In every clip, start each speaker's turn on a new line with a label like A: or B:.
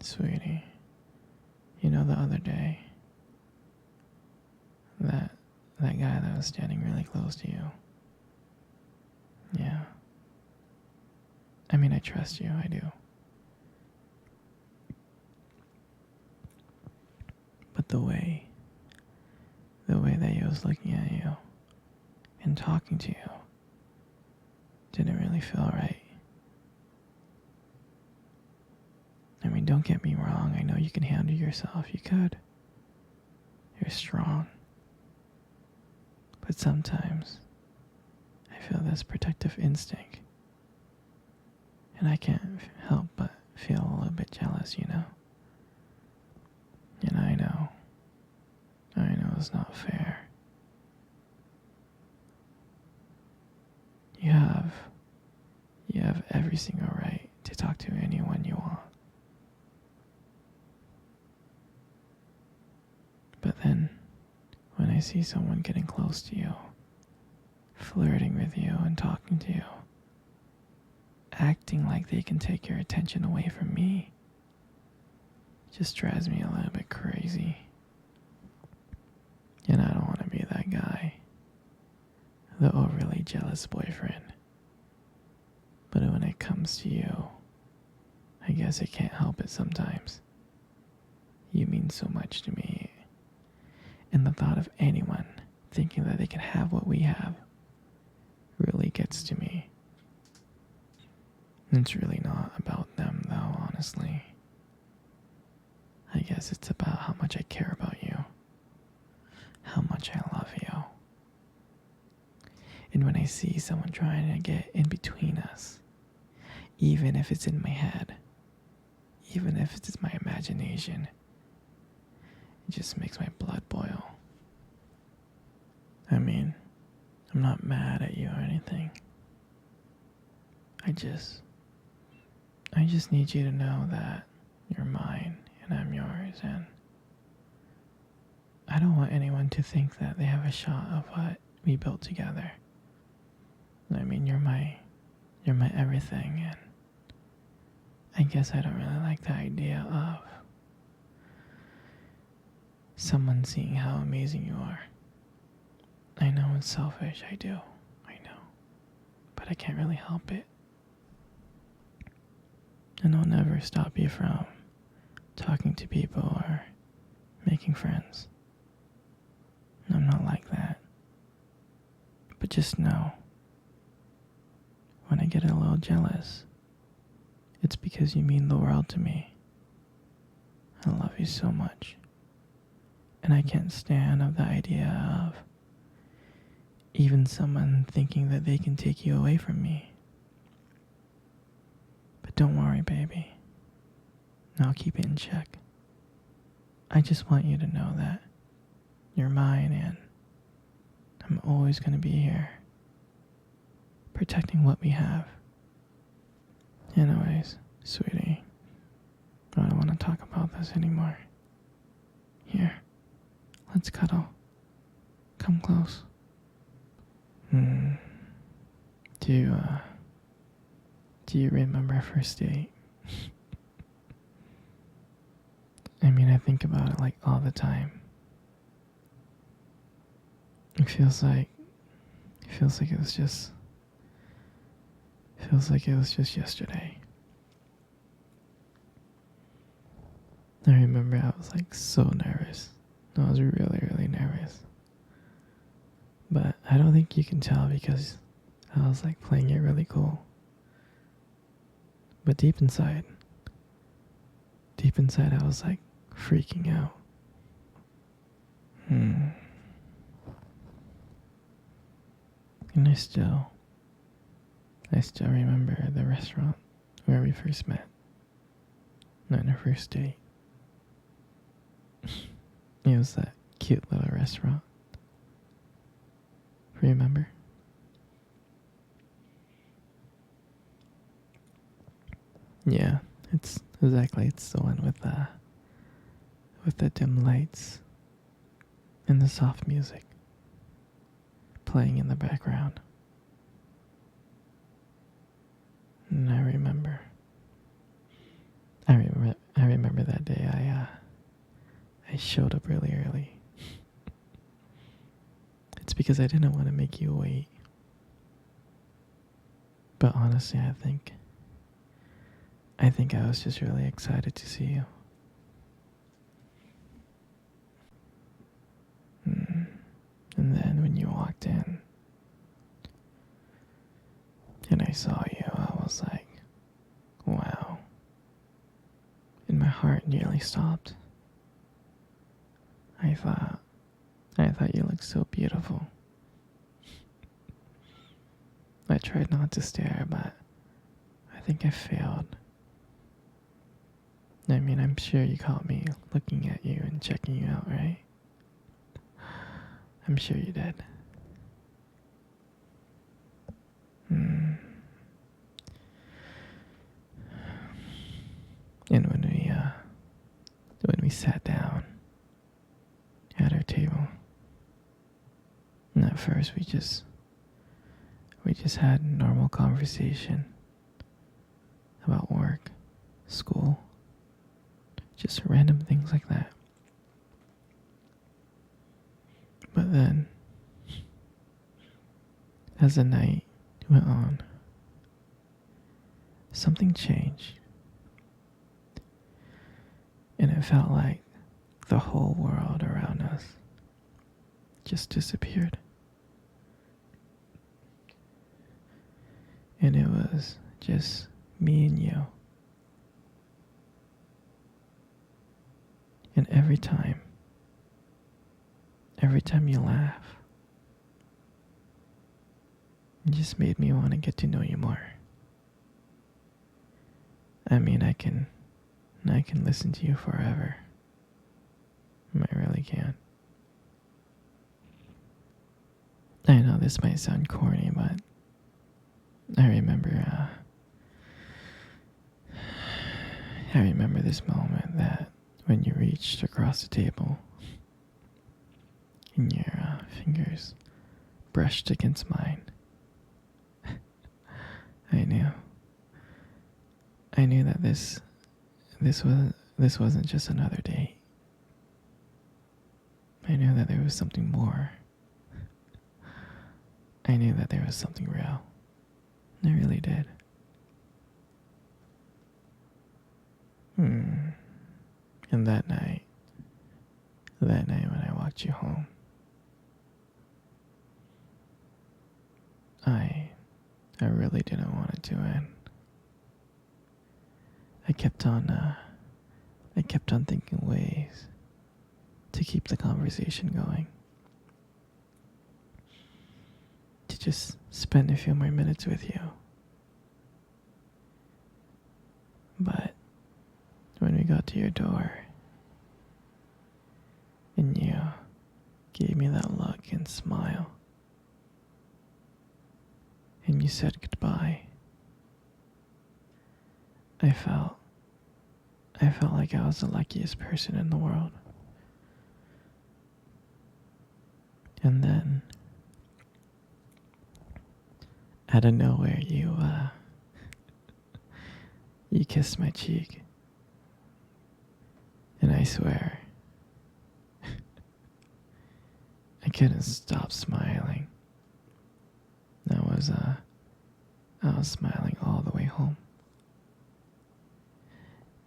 A: Sweetie, you know the other day, that that guy that was standing really close to you. Yeah. I mean, I trust you, I do. But the way that he was looking at you and talking to you didn't really feel right. I mean, don't get me wrong, I know you can handle yourself, you could. You're strong. But sometimes, I feel this protective instinct. And I can't help but feel a little bit jealous, you know? And I know it's not fair. You have every single right to talk to anyone you want. But then, when I see someone getting close to you, flirting with you and talking to you, acting like they can take your attention away from me, it just drives me a little bit crazy. And I don't want to be that guy, the overly jealous boyfriend. But when it comes to you, I guess I can't help it sometimes. You mean so much to me. And the thought of anyone thinking that they can have what we have really gets to me. It's really not about them, though, honestly. I guess it's about how much I care about you, how much I love you. And when I see someone trying to get in between us, even if it's in my head, even if it's my imagination, it just makes my blood boil. I mean, I'm not mad at you or anything. I just need you to know that you're mine and I'm yours, and I don't want anyone to think that they have a shot of what we built together. I mean, you're my everything, and I guess I don't really like the idea of someone seeing how amazing you are. I know it's selfish, I do, I know, but I can't really help it. And I'll never stop you from talking to people or making friends. I'm not like that. But just know, when I get a little jealous, it's because you mean the world to me. I love you so much. And I can't stand of the idea of even someone thinking that they can take you away from me. But don't worry, baby. I'll keep it in check. I just want you to know that you're mine, and I'm always going to be here, protecting what we have. Anyways, sweetie, I don't want to talk about this anymore. Here, let's cuddle. Come close. Do you remember our first date? I mean, I think about it like all the time. It feels like it was just yesterday. I remember I was like so nervous. I was really, really nervous. But I don't think you can tell because I was like playing it really cool. But deep inside I was like freaking out. And I still remember the restaurant where we first met. On our first date. It was that cute little restaurant. Remember? Yeah, it's the one with the dim lights and the soft music playing in the background. And I remember I showed up really early. It's because I didn't want to make you wait. But honestly, I think I was just really excited to see you. Mm. And then when you walked in and I saw you, I was like, wow. And my heart nearly stopped. I thought you looked so beautiful. I tried not to stare, but I think I failed. I mean, I'm sure you caught me looking at you and checking you out, right? I'm sure you did. Mm. And when we sat down at our table, and at first we just had normal conversation about work, school, just random things like that. But then, as the night went on, something changed. And it felt like the whole world around us just disappeared. And it was just me and you. And every time you laugh, it just made me want to get to know you more. I mean, I can listen to you forever. I really can. I know this might sound corny, but I remember this moment that when you reached across the table and your fingers brushed against mine. I knew that this wasn't just another date. I knew that there was something more. I knew that there was something real. I really did. And that night when I walked you home, I really didn't want it to end. I kept on thinking ways to keep the conversation going. To just spend a few more minutes with you. But when we got to your door and you gave me that look and smile and you said goodbye, I felt like I was the luckiest person in the world. And then out of nowhere you kissed my cheek. And I swear I couldn't stop smiling. I was smiling all the way home.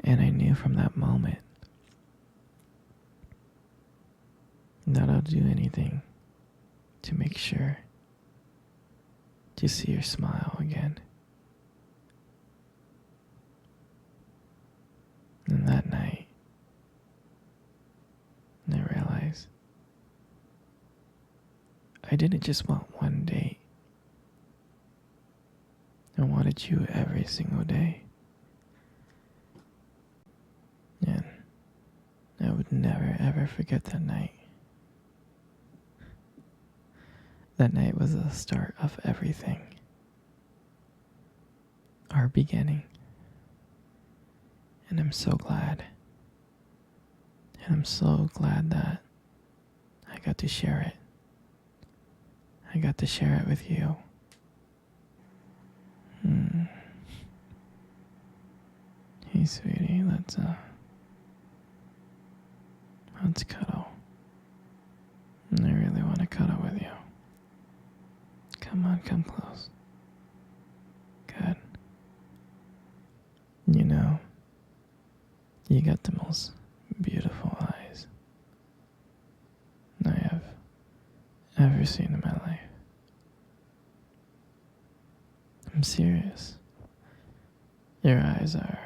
A: And I knew from that moment that I'll do anything to make sure to see your smile again. And that night, I realized I didn't just want one date. I wanted you every single day. And I would never ever forget that night. That night was the start of everything. Our beginning. And I'm so glad. And I'm so glad that I got to share it. I got to share it with you. Hey, sweetie, let's Let's cuddle. I really want to cuddle with you. Come on, come close. Good. You know, you got the most beautiful eyes I have ever seen in my life. I'm serious. Your eyes are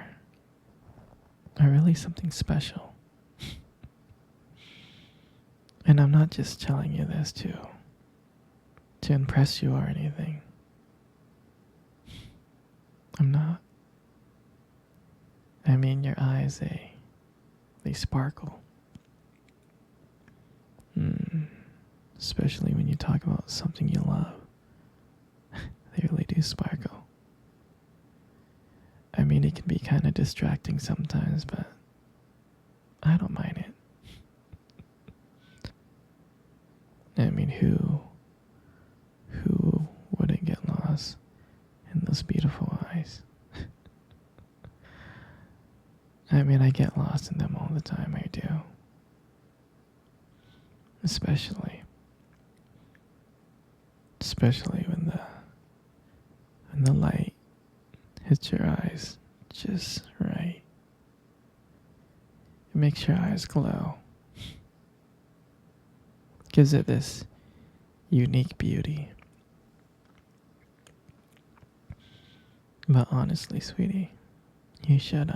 A: really something special. And I'm not just telling you this to impress you or anything. I'm not. I mean, your eyes, they sparkle. Especially when you talk about something you love. They really do sparkle. I mean, it can be kind of distracting sometimes, but I don't mind it. I mean, who wouldn't get lost in those beautiful eyes? I mean, I get lost in them all the time, I do. Especially when the light hits your eyes just right. It makes your eyes glow. Gives it this unique beauty. But honestly, sweetie, you should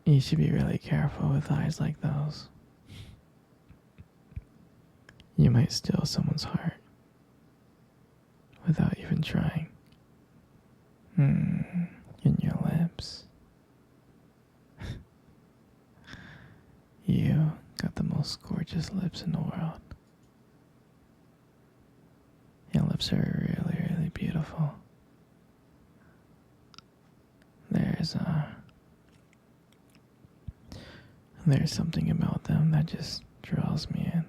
A: be really careful with eyes like those. You might steal someone's heart without even trying. In your lips. You got the most gorgeous lips in the world. Your lips are really, really beautiful. There's something about them that just draws me in.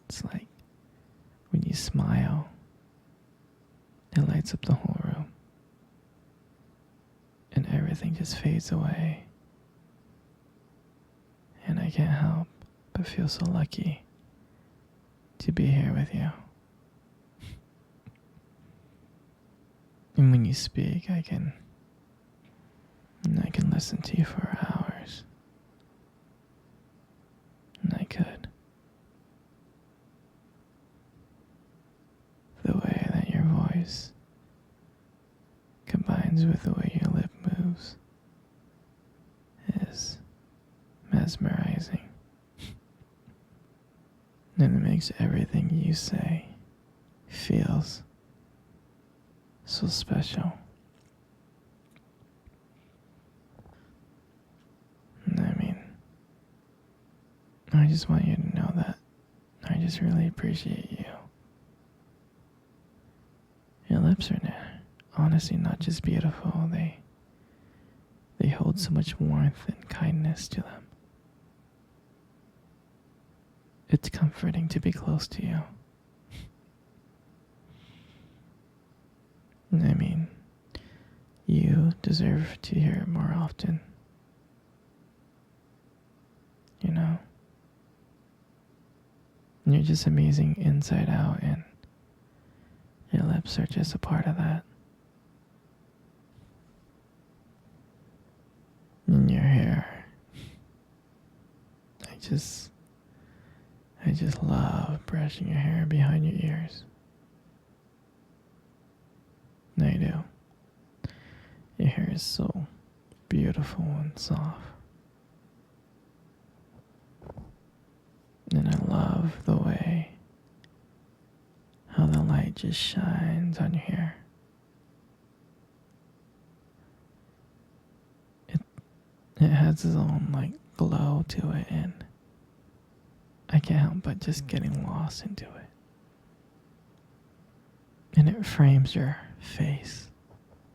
A: It's like when you smile, it lights up the whole room. And everything just fades away. And I can't help but feel so lucky to be here with you. And when you speak, I can listen to you for hours. And I could. The way that your voice combines with the way your lip moves is mesmerizing. And it makes everything you say feels so special. I mean, I just want you to know that I just really appreciate you. Your lips are honestly not just beautiful, they hold so much warmth and kindness to them. It's comforting to be close to you. I mean, you deserve to hear it more often. You know? You're just amazing inside out, and your lips are just a part of that. And your hair. I just love brushing your hair behind your ears. I do. Your hair is so beautiful and soft. And I love the way how the light just shines on your hair. It has its own glow to it, and I can't help but just getting lost into it. And it frames your face